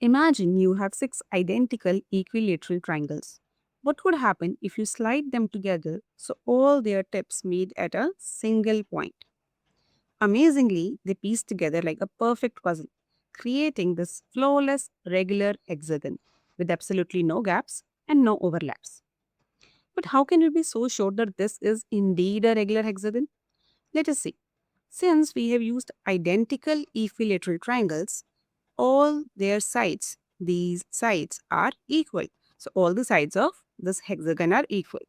Imagine you have six identical equilateral triangles. What would happen if you slide them together so all their tips meet at a single point? Amazingly, they piece together like a perfect puzzle, creating this flawless regular hexagon with absolutely no gaps and no overlaps. But how can we be so sure that this is indeed a regular hexagon? Let us see. Since we have used identical equilateral triangles, all their sides, these sides are equal. So all the sides of this hexagon are equal.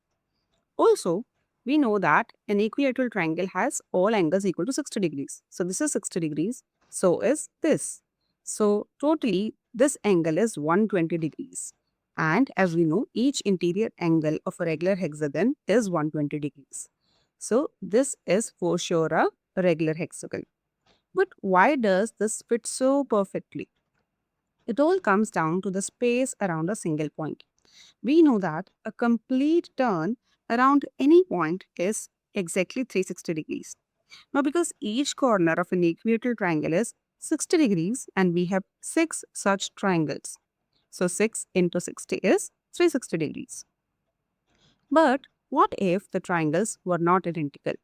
Also, we know that an equilateral triangle has all angles equal to 60 degrees. So this is 60 degrees. So is this. So totally, this angle is 120 degrees. And as we know, each interior angle of a regular hexagon is 120 degrees. So this is for sure a regular hexagon. But why does this fit so perfectly? It all comes down to the space around a single point. We know that a complete turn around any point is exactly 360 degrees. Now, because each corner of an equilateral triangle is 60 degrees and we have six such triangles. So 6 into 60 is 360 degrees. But what if the triangles were not identical?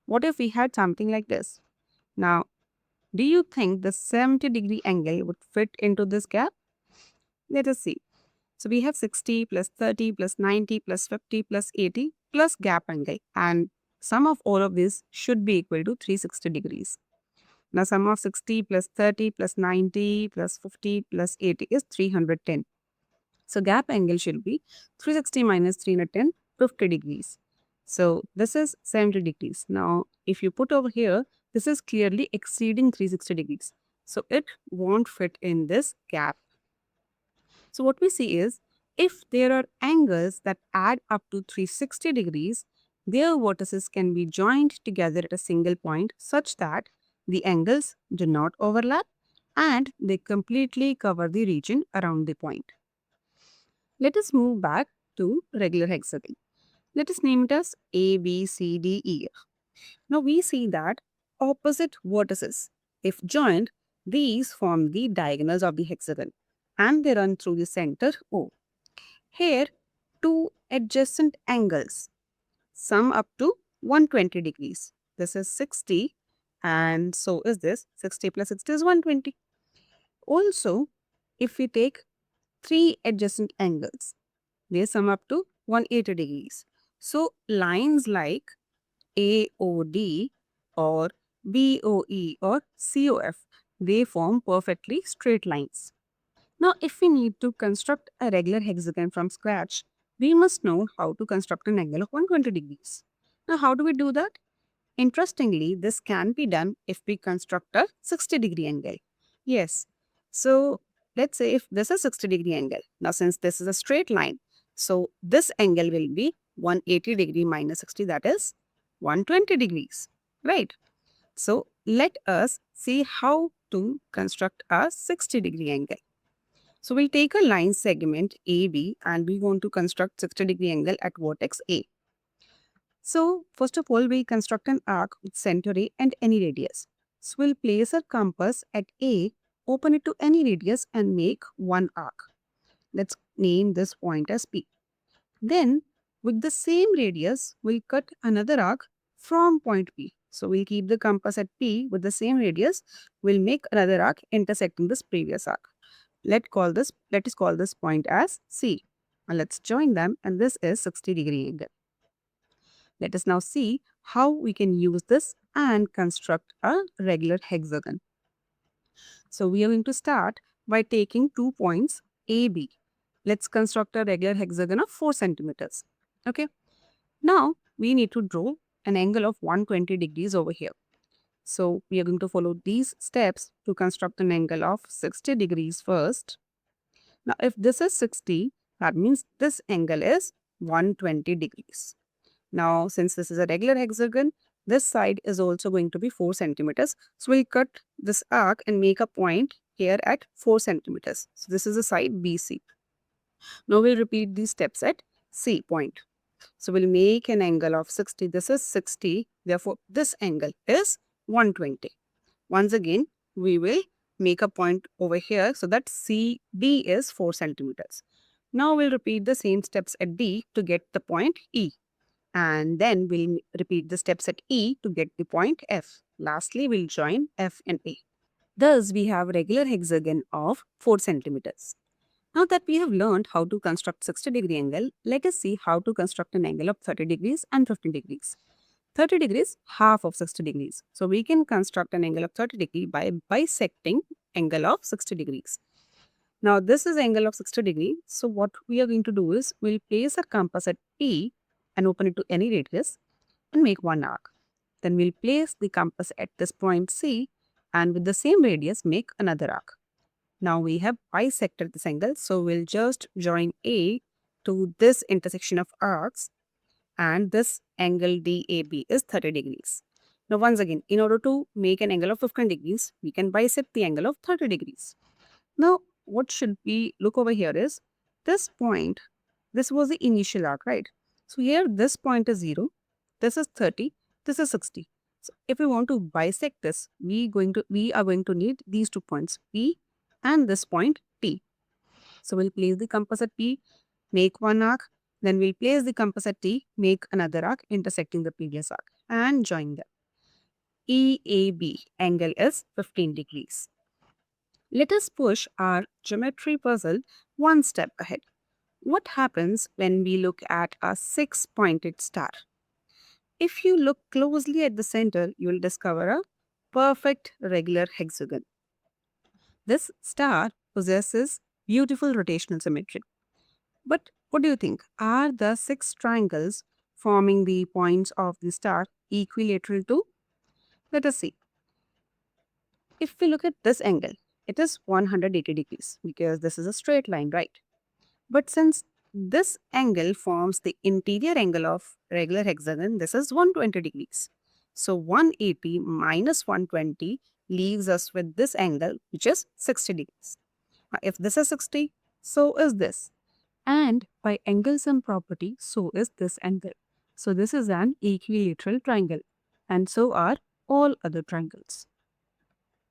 What if we had something like this? Now, do you think the 70-degree angle would fit into this gap? Let us see. So we have 60 plus 30 plus 90 plus 50 plus 80 plus gap angle, and sum of all of this should be equal to 360 degrees. Now sum of 60 plus 30 plus 90 plus 50 plus 80 is 310. So gap angle should be 360 minus 310, 50 degrees. So this is 70 degrees. Now if you put over here, this is clearly exceeding 360 degrees. So it won't fit in this gap. So what we see is, if there are angles that add up to 360 degrees, their vertices can be joined together at a single point such that the angles do not overlap and they completely cover the region around the point. Let us move back to regular hexagon. Let us name it as A, B, C, D, E, F. Now we see that opposite vertices, if joined, these form the diagonals of the hexagon and they run through the center O. Here, two adjacent angles sum up to 120 degrees. This is 60 and so is this. 60 plus 60 is 120. Also, if we take three adjacent angles, they sum up to 180 degrees. So, lines like AOD or BOE or COF, they form perfectly straight lines. Now, if we need to construct a regular hexagon from scratch, we must know how to construct an angle of 120 degrees. Now, how do we do that? Interestingly, this can be done if we construct a 60-degree angle. Yes. So, let's say if this is 60-degree angle. Now, since this is a straight line, so this angle will be 180 degree minus 60, that is 120 degrees, right? So, let us see how to construct a 60-degree angle. So we'll take a line segment AB and we want to construct 60-degree angle at vertex A. So first of all, we construct an arc with center A and any radius. So we'll place a compass at A, open it to any radius and make one arc. Let's name this point as P. Then with the same radius, we'll cut another arc from point P. So we'll keep the compass at P with the same radius. We'll make another arc intersecting this previous arc. Let us call this point as C. And let's join them, and this is 60-degree angle. Let us now see how we can use this and construct a regular hexagon. So we are going to start by taking 2 points AB. Let's construct a regular hexagon of 4 centimeters. Okay. Now we need to draw an angle of 120 degrees over here. So we are going to follow these steps to construct an angle of 60 degrees first. Now, if this is 60, that means this angle is 120 degrees. Now, since this is a regular hexagon, this side is also going to be 4 centimeters. So, we'll cut this arc and make a point here at 4 centimeters. So, this is the side BC. Now, we'll repeat these steps at C point. So, we'll make an angle of 60. This is 60. Therefore, this angle is 120. Once again, we will make a point over here so that CD is 4 centimeters. Now we'll repeat the same steps at D to get the point E. And then we'll repeat the steps at E to get the point F. Lastly, we'll join F and A. Thus, we have a regular hexagon of 4 centimeters. Now that we have learned how to construct 60-degree angle, let us see how to construct an angle of 30 degrees and 15 degrees. 30 degrees, half of 60 degrees. So we can construct an angle of 30 degree by bisecting angle of 60 degrees. Now this is angle of 60 degree. So what we are going to do is we'll place a compass at P and open it to any radius and make one arc. Then we'll place the compass at this point C and with the same radius make another arc. Now we have bisected this angle, so we'll just join A to this intersection of arcs, and this angle DAB is 30 degrees. Now once again, in order to make an angle of 15 degrees, we can bisect the angle of 30 degrees. Now what should we look over here is this point, this was the initial arc, right? So here this point is 0, this is 30, this is 60. So if we want to bisect this, we are going to need these 2 points, P and this point T. So we'll place the compass at P, make one arc, then we'll place the compass at T, make another arc intersecting the previous arc and join them. EAB angle is 15 degrees. Let us push our geometry puzzle one step ahead. What happens when we look at a 6-pointed star? If you look closely at the center, you will discover a perfect regular hexagon. This star possesses beautiful rotational symmetry. But what do you think? Are the 6 triangles forming the points of the star equilateral too? Let us see. If we look at this angle, it is 180 degrees because this is a straight line, right? But since this angle forms the interior angle of regular hexagon, this is 120 degrees. So 180 minus 120 leaves us with this angle, which is 60 degrees. Now, if this is 60, so is this. And by angle sum property, so is this angle. So this is an equilateral triangle. And so are all other triangles.